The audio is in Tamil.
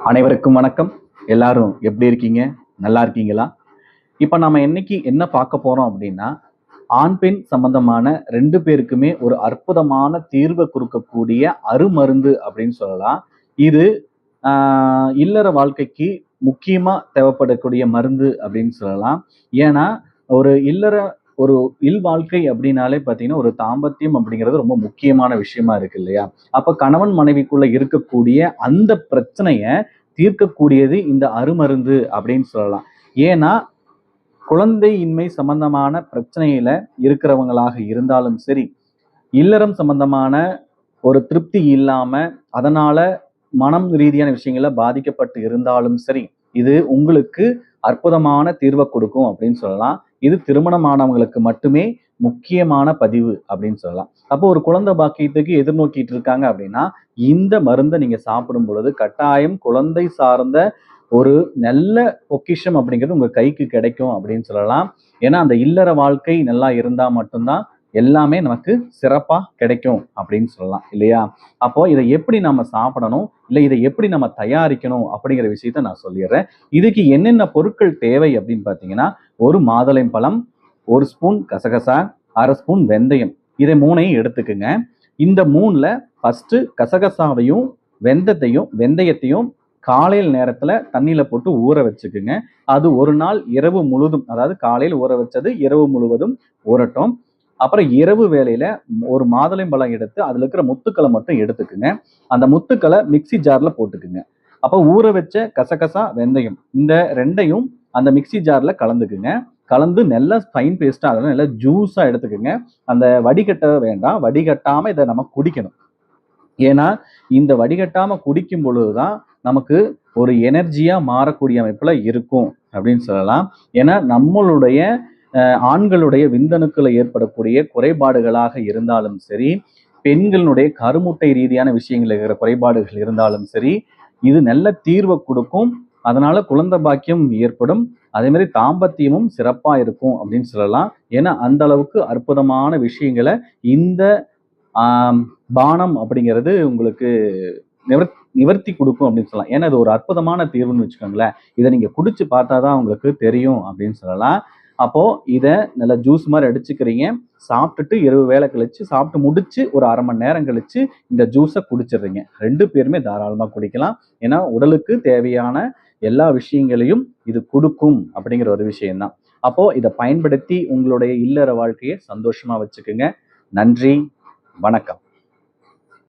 அனைவருக்கும் வணக்கம். எல்லாரும் எப்படி இருக்கீங்க? நல்லா இருக்கீங்களா? இப்போ நம்ம இன்னைக்கு என்ன பார்க்க போறோம் அப்படின்னா, ஆண் பெண் சம்பந்தமான 2 பேருக்குமே ஒரு அற்புதமான தீர்வை கொடுக்கக்கூடிய அருமருந்து அப்படின்னு சொல்லலாம். இது இல்லற வாழ்க்கைக்கு முக்கியமா தேவைப்படக்கூடிய மருந்து அப்படின்னு சொல்லலாம். ஏன்னா, ஒரு இல்லற ஒரு இல்வாழ்க்கை அப்படின்னாலே பார்த்தீங்கன்னா, ஒரு தாம்பத்தியம் அப்படிங்கிறது ரொம்ப முக்கியமான விஷயமா இருக்கு இல்லையா? அப்ப கணவன் மனைவிக்குள்ள இருக்கக்கூடிய அந்த பிரச்சனைய தீர்க்கக்கூடியது இந்த அருமருந்து அப்படின்னு சொல்லலாம். ஏன்னா, குழந்தையின்மை சம்பந்தமான பிரச்சனையில இருக்கிறவங்களாக இருந்தாலும் சரி, இல்லறம் சம்பந்தமான ஒரு திருப்தி இல்லாம, அதனால மனம் ரீதியான விஷயங்கள்ல பாதிக்கப்பட்டு இருந்தாலும் சரி, இது உங்களுக்கு அற்புதமான தீர்வ கொடுக்கும் அப்படின்னு சொல்லலாம். இது திருமணமானவங்களுக்கு மட்டுமே முக்கியமான பதிவு அப்படின்னு சொல்லலாம். அப்போ ஒரு குழந்தை பாக்கியத்துக்கு எதிர்நோக்கிட்டு இருக்காங்க அப்படின்னா, இந்த மருந்த நீங்க சாப்பிடும் பொழுது கட்டாயம் குழந்தை சார்ந்த ஒரு நல்ல பொக்கிஷம் அப்படிங்கிறது உங்க கைக்கு கிடைக்கும் அப்படின்னு சொல்லலாம். ஏன்னா, அந்த இல்லற வாழ்க்கை நல்லா இருந்தா மட்டும்தான் எல்லாமே நமக்கு சிறப்பா கிடைக்கும் அப்படின்னு சொல்லலாம் இல்லையா? அப்போ இதை எப்படி நம்ம சாப்பிடணும், இல்லை இதை எப்படி நம்ம தயாரிக்கணும் அப்படிங்கிற விஷயத்த நான் சொல்லிடுறேன். இதுக்கு என்னென்ன பொருட்கள் தேவை அப்படின்னு பார்த்தீங்கன்னா, ஒரு மாதுளம்பழம், 1 ஸ்பூன் கசகசா, 1/2 ஸ்பூன் வெந்தயம். இதை 3யும் எடுத்துக்குங்க. இந்த 3ல ஃபர்ஸ்ட் கசகசாவையும் வெந்தயத்தையும் காலையில் நேரத்துல தண்ணியில போட்டு ஊற வச்சுக்குங்க. அது ஒரு நாள் இரவு முழுதும், அதாவது காலையில் ஊற வச்சது இரவு முழுவதும் ஊறட்டும். அப்புறம் இரவு வேளையில ஒரு மாதுளம்பழம் எடுத்து அதுல இருக்கிற முத்துக்களை மட்டும் எடுத்துக்குங்க. அந்த முத்துக்களை மிக்ஸி ஜார்ல போட்டுக்குங்க. அப்ப ஊற வச்ச கசகசா, வெந்தயம் இந்த 2யும் அந்த மிக்ஸி ஜார்ல கலந்துக்குங்க. கலந்து நல்லா ஃபைன் பேஸ்டா, அதெல்லாம் நல்லா ஜூஸா எடுத்துக்குங்க. அந்த வடிகட்ட வேண்டாம். வடிகட்டாம இதை நம்ம குடிக்கணும். ஏன்னா, இந்த வடிகட்டாம குடிக்கும் பொழுதுதான் நமக்கு ஒரு எனர்ஜியா மாறக்கூடிய அமைப்புல இருக்கும் அப்படின்னு சொல்லலாம். ஏன்னா, நம்மளுடைய ஆண்களுடைய விந்தணுக்களை ஏற்படக்கூடிய குறைபாடுகளாக இருந்தாலும் சரி, பெண்களுடைய கருமுட்டை ரீதியான விஷயங்கள் இருக்கிற குறைபாடுகள் இருந்தாலும் சரி, இது நல்ல தீர்வை கொடுக்கும். அதனால குழந்தை பாக்கியம் ஏற்படும். அதே மாதிரி தாம்பத்தியமும் சிறப்பா இருக்கும் அப்படின்னு சொல்லலாம். ஏன்னா, அந்த அளவுக்கு அற்புதமான விஷயங்களை இந்த பானம் அப்படிங்கிறது உங்களுக்கு நிவர்த்தி கொடுக்கும் அப்படின்னு சொல்லலாம். ஏன்னா இது ஒரு அற்புதமான தீர்வுன்னு வச்சுக்கோங்களேன். இதை நீங்க குடிச்சு பார்த்தாதான் உங்களுக்கு தெரியும் அப்படின்னு சொல்லலாம். அப்போ இதை நல்லா ஜூஸ் மாதிரி அடிச்சுக்கிறீங்க. சாப்பிட்டுட்டு இரவு வேலை கழிச்சு சாப்பிட்டு முடிச்சு ஒரு 1/2 மணி நேரம் கழிச்சு இந்த ஜூஸை குடிச்சிடுறீங்க. 2 பேருமே தாராளமா குடிக்கலாம். ஏன்னா உடலுக்கு தேவையான எல்லா விஷயங்களையும் இது கொடுக்கும் அப்படிங்கிற ஒரு விஷயம்தான். அப்போ இதை பயன்படுத்தி உங்களுடைய இல்லற வாழ்க்கையை சந்தோஷமா வச்சுக்குங்க. நன்றி, வணக்கம்.